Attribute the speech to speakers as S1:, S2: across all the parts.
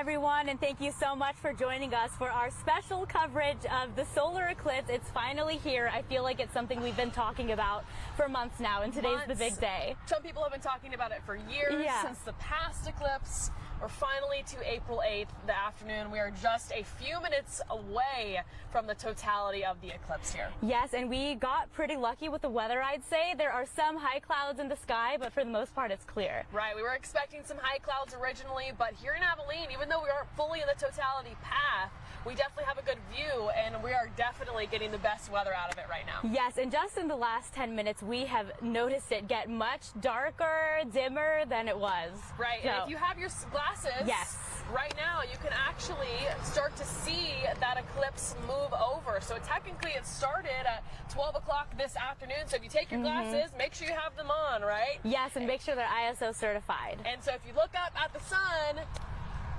S1: everyone, and thank you so much for joining us for our special coverage of the solar eclipse. It's finally here. I feel like it's something we've been talking about for months now, and today's the big day.
S2: Some people have been talking about it for years, since the past eclipse. We're finally to April 8th, the afternoon. We are just a few minutes away from the totality of the eclipse here.
S1: Yes, and we got pretty lucky with the weather, I'd say. There are some high clouds in the sky, but for the most part, it's clear.
S2: Right, we were expecting some high clouds originally, but here in Abilene, even though we aren't fully in the totality path, we definitely have a good view, and we are definitely getting the best weather out of it right now.
S1: Yes, and just in the last 10 minutes, we have noticed it get much darker, dimmer than it was.
S2: Right,
S1: so,
S2: and if you have your glasses, right now you can actually start to see that eclipse move over. So technically it started at 12 o'clock this afternoon, so if you take your glasses, make sure you have them on, right?
S1: Yes, and make sure they're ISO certified.
S2: And so if you look up at the sun,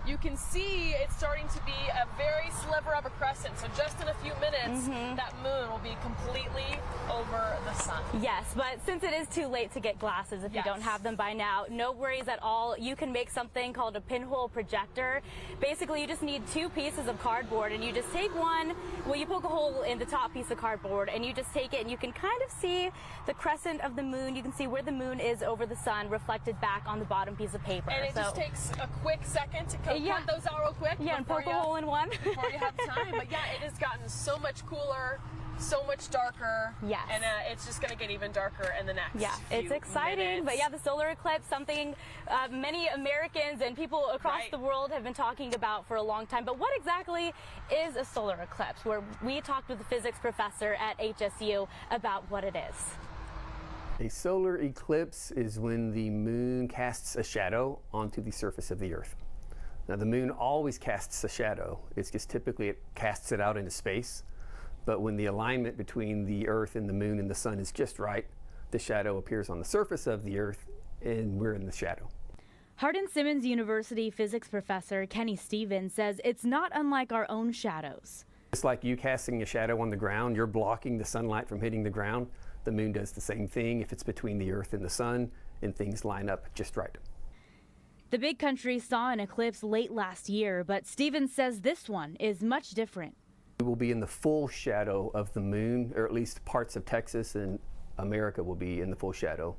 S2: you can see it's starting to be a very sliver of a crescent. So just in a few minutes, that moon will be completely over the sun.
S1: Yes, but since it is too late to get glasses if you don't have them by now, no worries at all. You can make something called a pinhole projector. Basically, you just need 2 pieces of cardboard, and you just take one, well, you poke a hole in the top piece of cardboard, and you just take it, and you can kind of see the crescent of the moon. You can see where the moon is over the sun reflected back on the bottom piece of paper.
S2: And it just takes a quick second to cut those out real quick.
S1: Yeah, and poke a hole in one.
S2: Before you have time. But yeah, it has gotten so much cooler, so much darker.
S1: Yes.
S2: And it's just going to get even darker in the next few
S1: it's exciting.
S2: minutes.
S1: But yeah, the solar eclipse, something many Americans and people across the world have been talking about for a long time. But what exactly is a solar eclipse? Where we talked with the physics professor at HSU about what it is.
S3: A solar eclipse is when the moon casts a shadow onto the surface of the Earth. Now, the moon always casts a shadow. It's just typically it casts it out into space. But when the alignment between the Earth and the moon and the sun is just right, the shadow appears on the surface of the Earth, and we're in the shadow.
S1: Hardin-Simmons University physics professor Kenny Stevens says it's not unlike our own shadows.
S3: It's like you casting a shadow on the ground. You're blocking the sunlight from hitting the ground. The moon does the same thing if it's between the Earth and the sun, and things line up just right.
S1: The big country saw an eclipse late last year, but Stevens says this one is much different.
S3: We will be in the full shadow of the moon, or at least parts of Texas and America will be in the full shadow.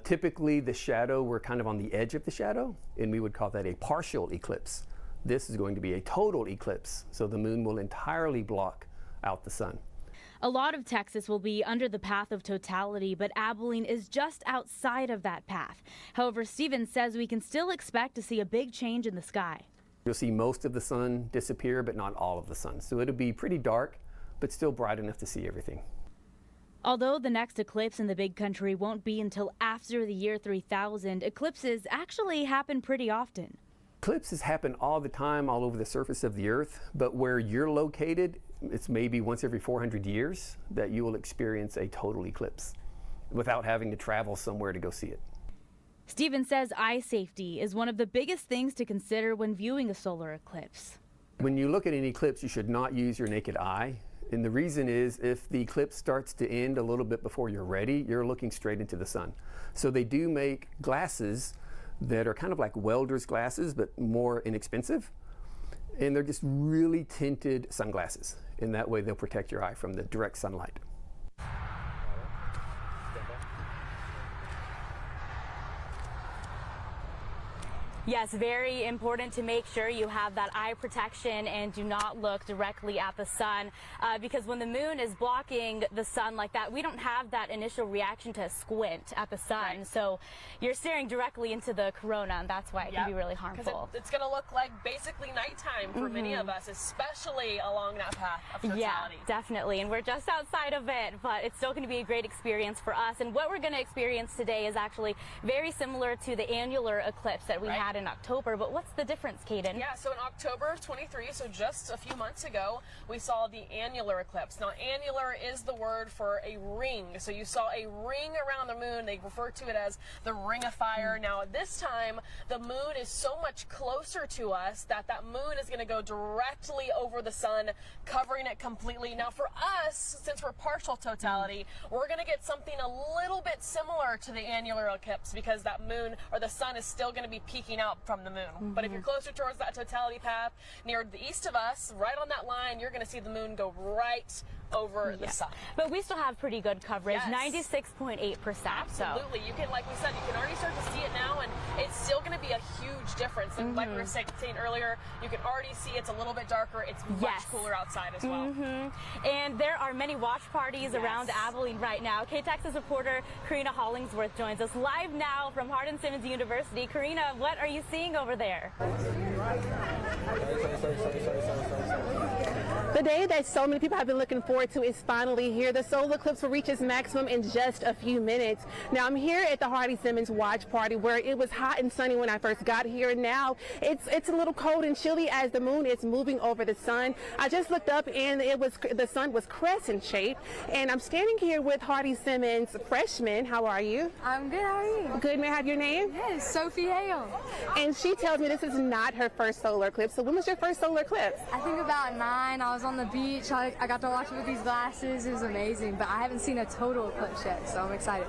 S3: Typically, the shadow, we're kind of on the edge of the shadow, and we would call that a partial eclipse. This is going to be a total eclipse, so the moon will entirely block out the sun.
S1: A lot of Texas will be under the path of totality, but Abilene is just outside of that path. However, Stevens says we can still expect to see a big change in the sky.
S3: You'll see most of the sun disappear, but not all of the sun. So it'll be pretty dark, but still bright enough to see everything.
S1: Although the next eclipse in the big country won't be until after the year 3000, eclipses actually happen pretty often.
S3: Eclipses happen all the time all over the surface of the Earth, but where you're located, it's maybe once every 400 years that you will experience a total eclipse without having to travel somewhere to go see it.
S1: Stevens says eye safety is one of the biggest things to consider when viewing a solar eclipse.
S3: When you look at an eclipse, you should not use your naked eye. And the reason is if the eclipse starts to end a little bit before you're ready, you're looking straight into the sun. So they do make glasses that are kind of like welder's glasses, but more inexpensive. And they're just really tinted sunglasses. In that way, they'll protect your eye from the direct sunlight.
S1: Yes, very important to make sure you have that eye protection and do not look directly at the sun because when the moon is blocking the sun like that, we don't have that initial reaction to squint at the sun. So you're staring directly into the corona, and that's why it can be really harmful.
S2: It's going to look like basically nighttime for many of us, especially along that path of totality.
S1: Yeah, definitely. And we're just outside of it, but it's still going to be a great experience for us. And what we're going to experience today is actually very similar to the annular eclipse that we had in October. But what's the difference, Caiden?
S2: Yeah, so in October of 23, so just a few months ago, we saw the annular eclipse. Now, annular is the word for a ring. So you saw a ring around the moon. They refer to it as the ring of fire. Now, at this time, the moon is so much closer to us that that moon is going to go directly over the sun, covering it completely. Now, for us, since we're partial totality, we're going to get something a little bit similar to the annular eclipse because that moon or the sun is still going to be peeking out from the moon. But if you're closer towards that totality path near the east of us, right on that line, you're going to see the moon go right over the sun.
S1: But we still have pretty good coverage,
S2: Yes.
S1: 96.8%.
S2: Absolutely. You can, like we said, you can already start to see it now, and it's still going to be a huge difference. And like we were saying earlier, you can already see it's a little bit darker. It's much cooler outside as well.
S1: And there are many watch parties around Abilene right now. KTXS reporter Karina Hollingsworth joins us live now from Hardin-Simmons University. Karina, what are you seeing over there?
S4: The day that so many people have been looking forward to is finally here. The solar eclipse will reach its maximum in just a few minutes. Now I'm here at the Hardin-Simmons watch party where it was hot and sunny when I first got here, and now it's a little cold and chilly as the moon is moving over the sun. I just looked up and the sun was crescent shaped, and I'm standing here with Hardin-Simmons freshmen. How are you?
S5: I'm good, how are you?
S4: Good. May I have your name?
S5: Yes, Sophie Hale.
S4: And she tells me this is not her first solar eclipse. So when was your first solar eclipse?
S5: I think about 9. I was on the beach. I got to watch it with these glasses. It was amazing, but I haven't seen a total eclipse yet, so I'm excited.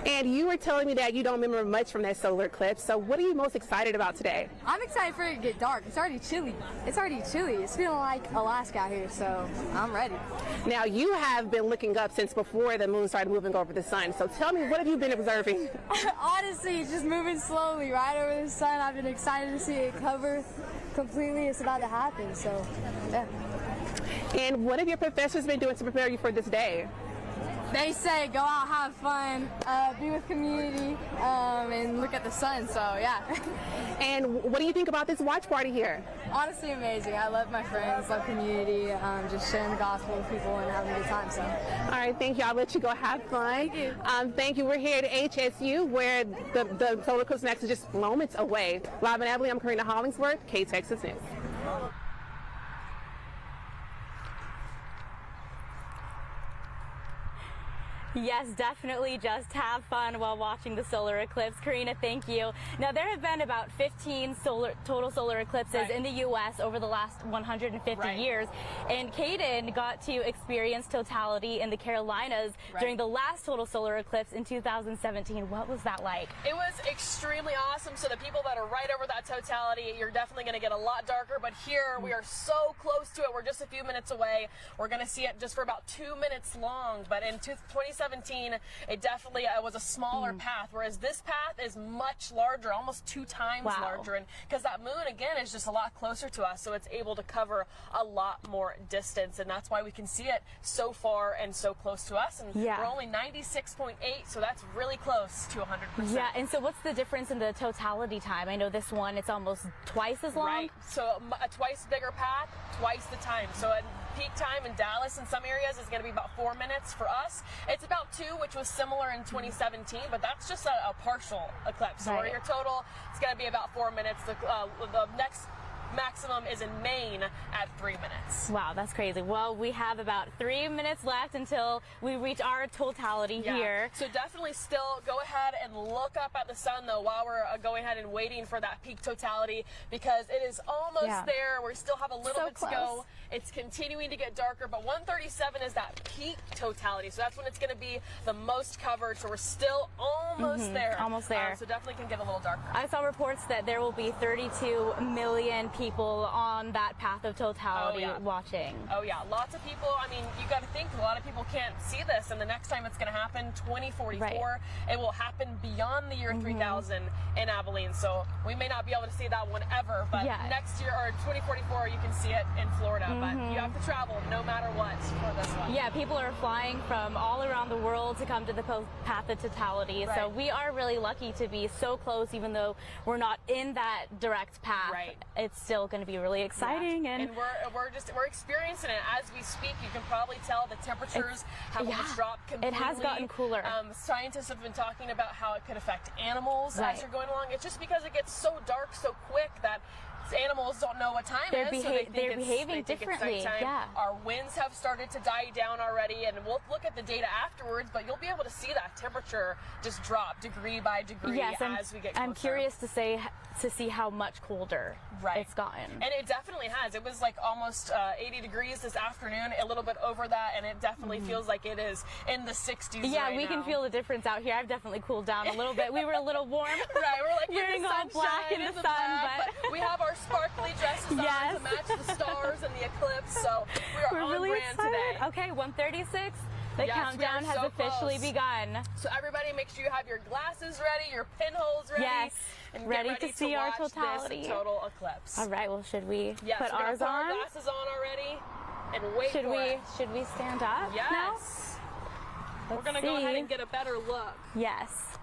S4: And you were telling me that you don't remember much from that solar eclipse. So what are you most excited about today?
S5: I'm excited for it to get dark. It's already chilly. It's feeling like Alaska out here, so I'm ready.
S4: Now you have been looking up since before the moon started moving over the sun. So tell me, what have you been observing?
S5: Honestly, it's just moving slowly right over the sun. I've been excited to see it cover completely. It's about to happen, so yeah.
S4: And what have your professors been doing to prepare you for this day?
S5: They say go out, have fun, be with community, and look at the sun, so yeah.
S4: And what do you think about this watch party here?
S5: Honestly amazing. I love my friends, love community, just sharing the gospel with people and having a good time. So.
S4: All right, thank you. I'll let you go have fun.
S5: Thank you.
S4: Thank you. We're here at HSU where the solar eclipse next is just moments away. Live in Abilene, I'm Karina Hollingsworth, KTXS News.
S1: Yes, definitely just have fun while watching the solar eclipse. Karina, thank you. Now, there have been about 15 total solar eclipses in the U.S. over the last 150 years, and Caiden got to experience totality in the Carolinas during the last total solar eclipse in 2017. What was that like?
S2: It was extremely awesome. So the people that are right over that totality, you're definitely going to get a lot darker, but here we are so close to it. We're just a few minutes away. We're going to see it just for about 2 minutes long, but in 2017, it definitely was a smaller path, whereas this path is much larger, almost 2 times larger, and because that moon again is just a lot closer to us, so it's able to cover a lot more distance, and that's why we can see it so far and so close to us. And we're only 96.8, so that's really close to 100%.
S1: Yeah, and so what's the difference in the totality time? I know this one, it's almost twice as long.
S2: Right, so a twice bigger path, twice the time. So at peak time in Dallas in some areas is going to be about 4 minutes. For us, it's about 2, which was similar in 2017, but that's just a partial eclipse. So your total, it's going to be about 4 minutes. The next maximum is in Maine at 3 minutes.
S1: Wow, that's crazy. Well, we have about 3 minutes left until we reach our totality here.
S2: So definitely still go ahead and look up at the sun, though, while we're going ahead and waiting for that peak totality, because it is almost there. We still have a little bit to go. It's continuing to get darker, but 137 is that peak totality. So that's when it's going to be the most covered. So we're still almost there.
S1: Almost there.
S2: So definitely can get a little darker.
S1: I saw reports that there will be 32 million people on that path of totality watching.
S2: Oh yeah, lots of people. I mean, you got to think a lot of people can't see this, and the next time it's going to happen, 2044, it will happen beyond the year 3000 in Abilene. So we may not be able to see that one ever, but next year or 2044, you can see it in Florida. But you have to travel no matter what for this one.
S1: Yeah, people are flying from all around the world to come to the path of totality. So we are really lucky to be so close, even though we're not in that direct path. It's still going to be really exciting, and
S2: we're experiencing it as we speak. You can probably tell the temperatures have almost dropped completely.
S1: It has gotten cooler.
S2: Scientists have been talking about how it could affect animals as you're going along. It's just because it gets so dark so quick that animals don't know what time
S1: They're
S2: it is, so they think
S1: they're
S2: it's,
S1: behaving
S2: they think it's
S1: differently,
S2: nighttime.
S1: yeah.
S2: Our winds have started to die down already, and we'll look at the data afterwards, but you'll be able to see that temperature just drop degree by degree as we get closer.
S1: I'm curious to see how much colder it's gotten.
S2: And it definitely has. It was like almost 80 degrees this afternoon, a little bit over that, and it definitely feels like it is in the 60s
S1: Yeah,
S2: right
S1: we
S2: now.
S1: can feel the difference out here. I've definitely cooled down a little bit. We were a little warm.
S2: Right, we're like
S1: wearing
S2: in the
S1: all black in
S2: sunshine,
S1: the sun,
S2: but we have our sparkly dresses
S1: Yes.
S2: on to match the stars and the eclipse, so we are on
S1: really
S2: brand
S1: excited.
S2: today.
S1: Okay, 1:36. The
S2: Yes,
S1: countdown
S2: we are
S1: has
S2: so
S1: officially
S2: close.
S1: begun.
S2: So everybody, make sure you have your glasses ready, your pinholes ready,
S1: Yes,
S2: and
S1: ready
S2: get ready
S1: to see our
S2: watch
S1: totality.
S2: This total eclipse.
S1: All right. Well, should we
S2: Yes,
S1: put
S2: we're gonna
S1: ours
S2: put our
S1: on?
S2: glasses on already, and wait
S1: Should
S2: for
S1: we?
S2: it.
S1: Should we stand up
S2: Yes.
S1: now?
S2: We're
S1: Let's
S2: gonna
S1: see.
S2: go ahead and get a better look.
S1: Yes.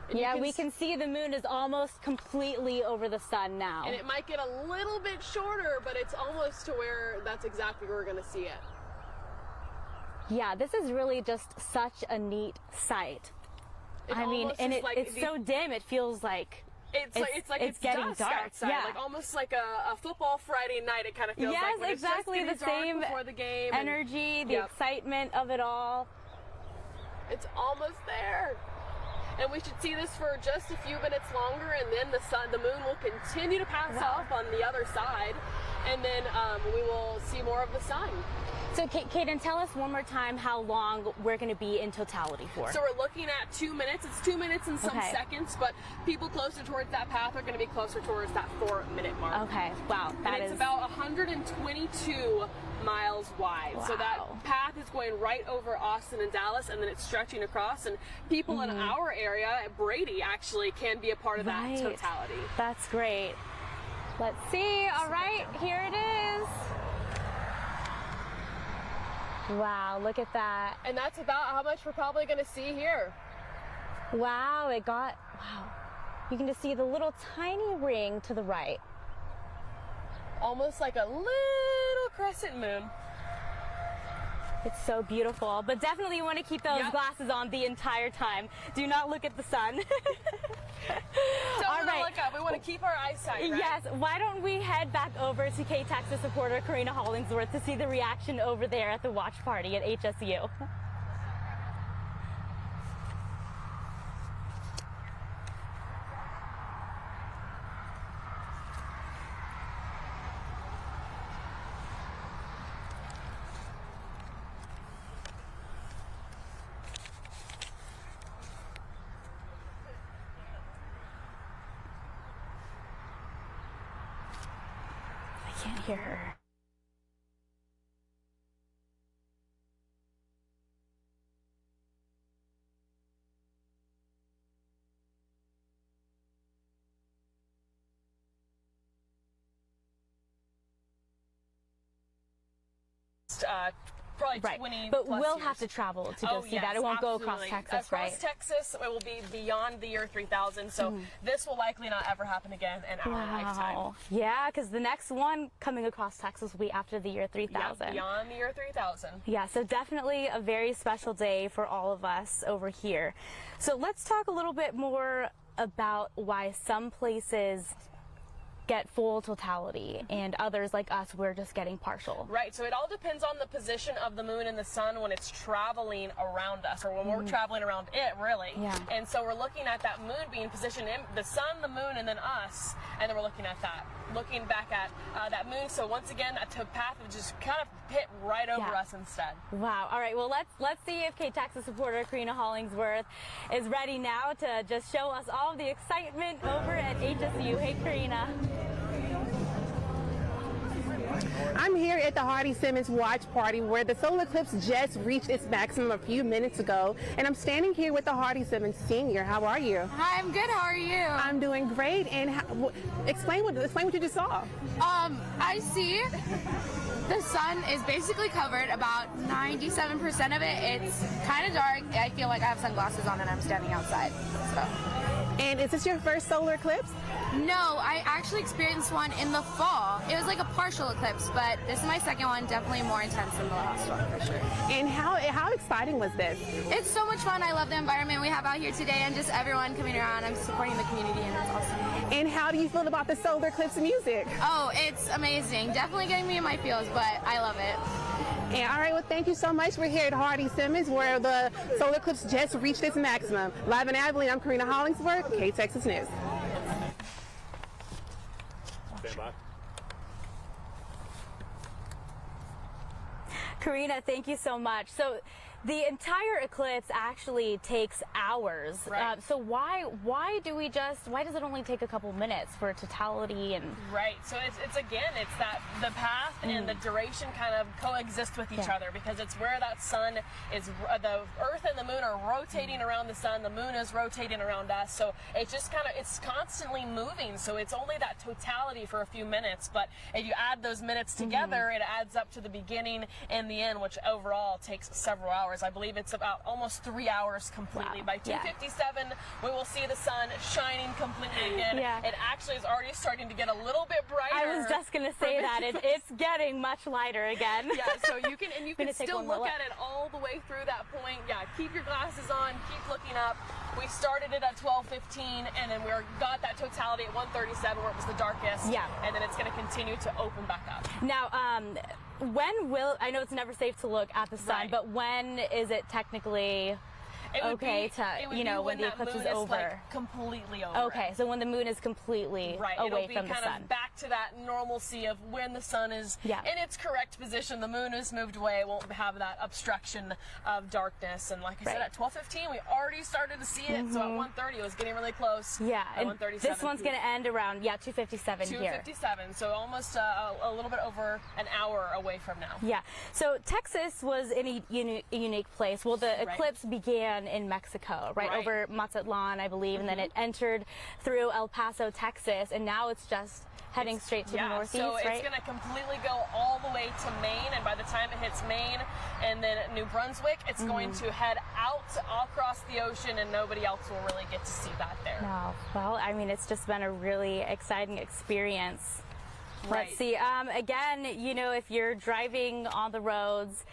S2: And you
S1: Yeah, we can see the moon is almost completely over the sun now.
S2: And it might get a little bit shorter, but it's almost to where that's exactly where we're gonna see it.
S1: Yeah, this is really just such a neat sight.
S2: It
S1: I mean,
S2: almost
S1: and
S2: is like
S1: it's so dim, it feels like
S2: it's
S1: getting
S2: dusk
S1: dark.
S2: outside,
S1: Yeah.
S2: like almost like a football Friday night. It kind of feels
S1: Yes,
S2: like when
S1: exactly
S2: it's just
S1: the
S2: getting
S1: same
S2: dark before the game. and
S1: energy, the
S2: Yep.
S1: excitement of it all.
S2: It's almost there. And we should see this for just a few minutes longer, and then the moon will continue to pass off on the other side, and then we will see more of the sun.
S1: So, Caiden, tell us one more time how long we're going to be in totality for.
S2: So we're looking at 2 minutes. It's 2 minutes and some
S1: Okay.
S2: seconds, but people closer towards that path are going to be closer towards that 4-minute mark.
S1: Okay, wow,
S2: And
S1: that
S2: it's
S1: is
S2: about 122 miles wide. So that
S1: Wow.
S2: path is going right over Austin and Dallas, and then it's stretching across. And people in our area, at Brady, actually can be a part of
S1: Right.
S2: that totality.
S1: That's great. Let's see. All right, here it is. Wow, look at that.
S2: And that's about how much we're probably going to see here.
S1: Wow, wow. You can just see the little tiny ring to the right.
S2: Almost like a little crescent moon.
S1: It's so beautiful, but definitely you want to keep those
S2: Yep.
S1: glasses on the entire time. Do not look at the sun.
S2: Don't look up. We want to keep our eyesight, right?
S1: Yes, why don't we head back over to KTXS reporter Karina Hollingsworth to see the reaction over there at the watch party at HSU. I can't hear her.
S2: Probably
S1: Right,
S2: 20
S1: but
S2: plus
S1: we'll
S2: years.
S1: have to travel to go see
S2: yes,
S1: that. It won't go across
S2: absolutely.
S1: Texas,
S2: across
S1: right?
S2: Texas, it will be beyond the year 3000, so this will likely not ever happen again in our lifetime.
S1: Wow. Yeah, because the next one coming across Texas will be after the year 3000.
S2: Yeah, beyond the year 3000.
S1: Yeah, so definitely a very special day for all of us over here. So let's talk a little bit more about why some places get full totality and others like us, we're just getting partial.
S2: Right, so it all depends on the position of the moon and the sun when it's traveling around us, or when we're traveling around it, really.
S1: Yeah.
S2: And so we're looking at that moon being positioned in the sun, the moon, and then us, and then we're looking at that, looking back at that moon. So once again, that path would just kind of hit right over
S1: Yeah.
S2: us instead.
S1: Wow. All right. Well, let's see if KTXS reporter Karina Hollingsworth is ready now to just show us all of the excitement over at HSU. Hey, Karina.
S4: I'm here at the Hardy Simmons watch party where the solar eclipse just reached its maximum a few minutes ago, and I'm standing here with the Hardy Simmons Senior. How are you?
S5: Hi, I'm good. How are you?
S4: I'm doing great. And explain what you just saw.
S5: I see the sun is basically covered, about 97% of it. It's kind of dark. I feel like I have sunglasses on and I'm standing outside. So.
S4: And is this your first solar eclipse?
S5: No, I actually experienced one in the fall. It was like a partial eclipse, but this is my second one, definitely more intense than the last one for sure.
S4: And how exciting was this?
S5: It's so much fun. I love the environment we have out here today and just everyone coming around. I'm supporting the community and that's awesome.
S4: And how do you feel about the solar eclipse music?
S5: Oh, it's amazing. Definitely getting me in my feels, but I love it.
S4: And all right, well, thank you so much. We're here at Hardee-Simmons where the solar eclipse just reached its maximum. Live in Abilene, I'm Karina Hollingsworth, KTXS News.
S6: Stand by.
S1: Karina, thank you so much. So the entire eclipse actually takes hours.
S2: Right.
S1: So why does it only take a couple minutes for totality and
S2: Right. So it's again, it's that the path and the duration kind of coexist with each other because it's where that sun is, the Earth and the moon are rotating around the sun, the moon is rotating around us. So it's just kind of, it's constantly moving. So it's only that totality for a few minutes. But if you add those minutes together, it adds up to the beginning and the end, which overall takes several hours. I believe it's about almost 3 hours completely.
S1: Wow.
S2: By 2:57, we will see the sun shining completely again.
S1: Yeah.
S2: It actually is already starting to get a little bit brighter.
S1: I was just going to say that it's getting much lighter again.
S2: Yeah, so you can
S1: Gonna take
S2: still
S1: one more
S2: look at it all the way through that point. Yeah, keep your glasses on, keep looking up. We started it at 12:15, and then got that totality at 1:37 where it was the darkest.
S1: Yeah.
S2: And then it's going to continue to open back up.
S1: Now, I know it's never safe to look at the sun,
S2: Right.
S1: but when is it technically
S2: It would
S1: okay
S2: be,
S1: to,
S2: it would
S1: you
S2: be
S1: know, when the
S2: that
S1: eclipse
S2: moon
S1: is over?
S2: like completely over.
S1: Okay, so when the moon is completely
S2: Right,
S1: away
S2: it'll be
S1: from the
S2: kind
S1: sun.
S2: of back to that normalcy of when the sun is in its correct position. The moon is moved away. It won't have that obstruction of darkness. And like I said,
S1: Right.
S2: at 12:15, we already started to see it. So at 1:30, it was getting really close.
S1: Yeah,
S2: At
S1: and
S2: 1:37,
S1: this one's going to end around 2:57 here.
S2: 2:57. So almost a little bit over an hour away from now.
S1: Yeah. So Texas was in a unique place. Well, the eclipse began in Mexico, right over Mazatlan, I believe, and then it entered through El Paso, Texas, and now it's just heading straight to the northeast,
S2: so
S1: right?
S2: it's going to completely go all the way to Maine, and by the time it hits Maine and then New Brunswick, it's going to head out across the ocean, and nobody else will really get to see that there.
S1: No. Well, I mean, it's just been a really exciting experience.
S2: Right.
S1: Let's see. Again, you know, if you're driving on the roads,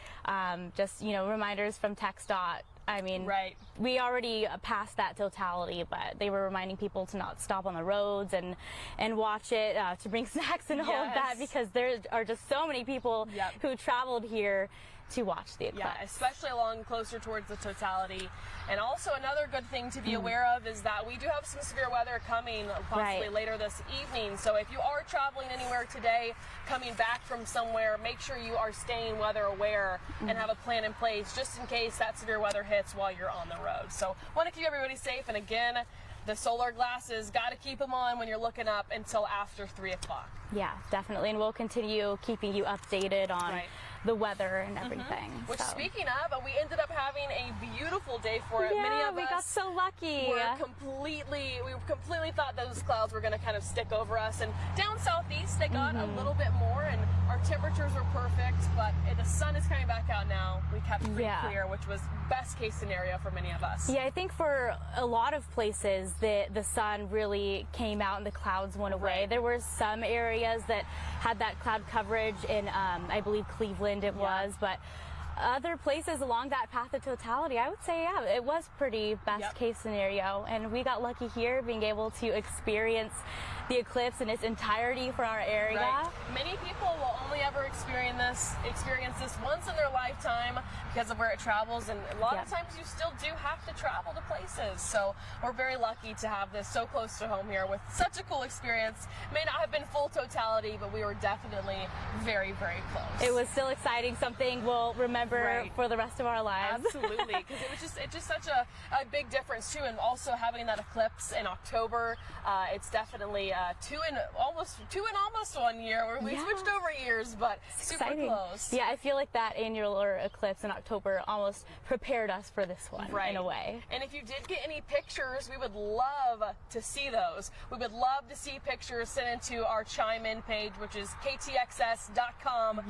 S1: just, you know, reminders from TxDOT. I mean, we already passed that totality, but they were reminding people to not stop on the roads and watch it, to bring snacks and all of that, because there are just so many people who traveled here to watch the eclipse.
S2: Yeah, especially along closer towards the totality. And also another good thing to be aware of is that we do have some severe weather coming possibly later this evening. So if you are traveling anywhere today, coming back from somewhere, make sure you are staying weather aware and have a plan in place just in case that severe weather hits while you're on the road. So want to keep everybody safe. And again, the solar glasses, got to keep them on when you're looking up until after 3 o'clock.
S1: Yeah, definitely. And we'll continue keeping you updated on the weather and everything.
S2: Which, speaking of, we ended up having a beautiful day for it.
S1: Yeah,
S2: Many of
S1: we
S2: us
S1: got so lucky.
S2: We completely thought those clouds were going to kind of stick over us. And down southeast, they got a little bit more, and our temperatures were perfect. But the sun is coming back out now. We kept it pretty clear, which was best case scenario for many of us.
S1: Yeah, I think for a lot of places, the sun really came out and the clouds went away. There were some areas that had that cloud coverage in, I believe, Cleveland it was, but other places along that path of totality, I would say, yeah, it was pretty best case scenario. And we got lucky here being able to experience the eclipse in its entirety for our area.
S2: Right. Many people will only ever experience this once in their lifetime because of where it travels, and a lot of times you still do have to travel to places. So we're very lucky to have this so close to home here with such a cool experience. May not have been full totality, but we were definitely very, very close.
S1: It was still exciting, something we'll remember for the rest of our lives.
S2: Absolutely, because it's just such a big difference too, and also having that eclipse in October, it's definitely two in almost 1 year. We switched over years, but super
S1: Exciting.
S2: close.
S1: Yeah, I feel like that annular eclipse in October almost prepared us for this one in a way.
S2: And if you did get any pictures, we would love to see those. We would love to see pictures sent into our Chime In page, which is ktxs.com /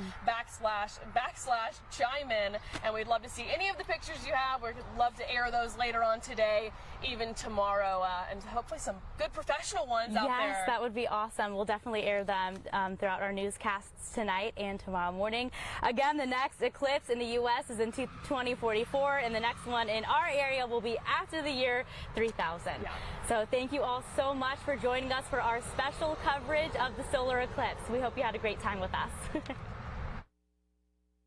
S2: chime in. And we'd love to see any of the pictures you have. We'd love to air those later on today, even tomorrow, and hopefully some good professional ones out there.
S1: Yes, that would be awesome. We'll definitely air them throughout our newscasts tonight and tomorrow morning. Again, the next eclipse in the U.S. is in 2044, and the next one in our area will be after the year 3000.
S2: Yeah.
S1: So thank you all so much for joining us for our special coverage of the solar eclipse. We hope you had a great time with us.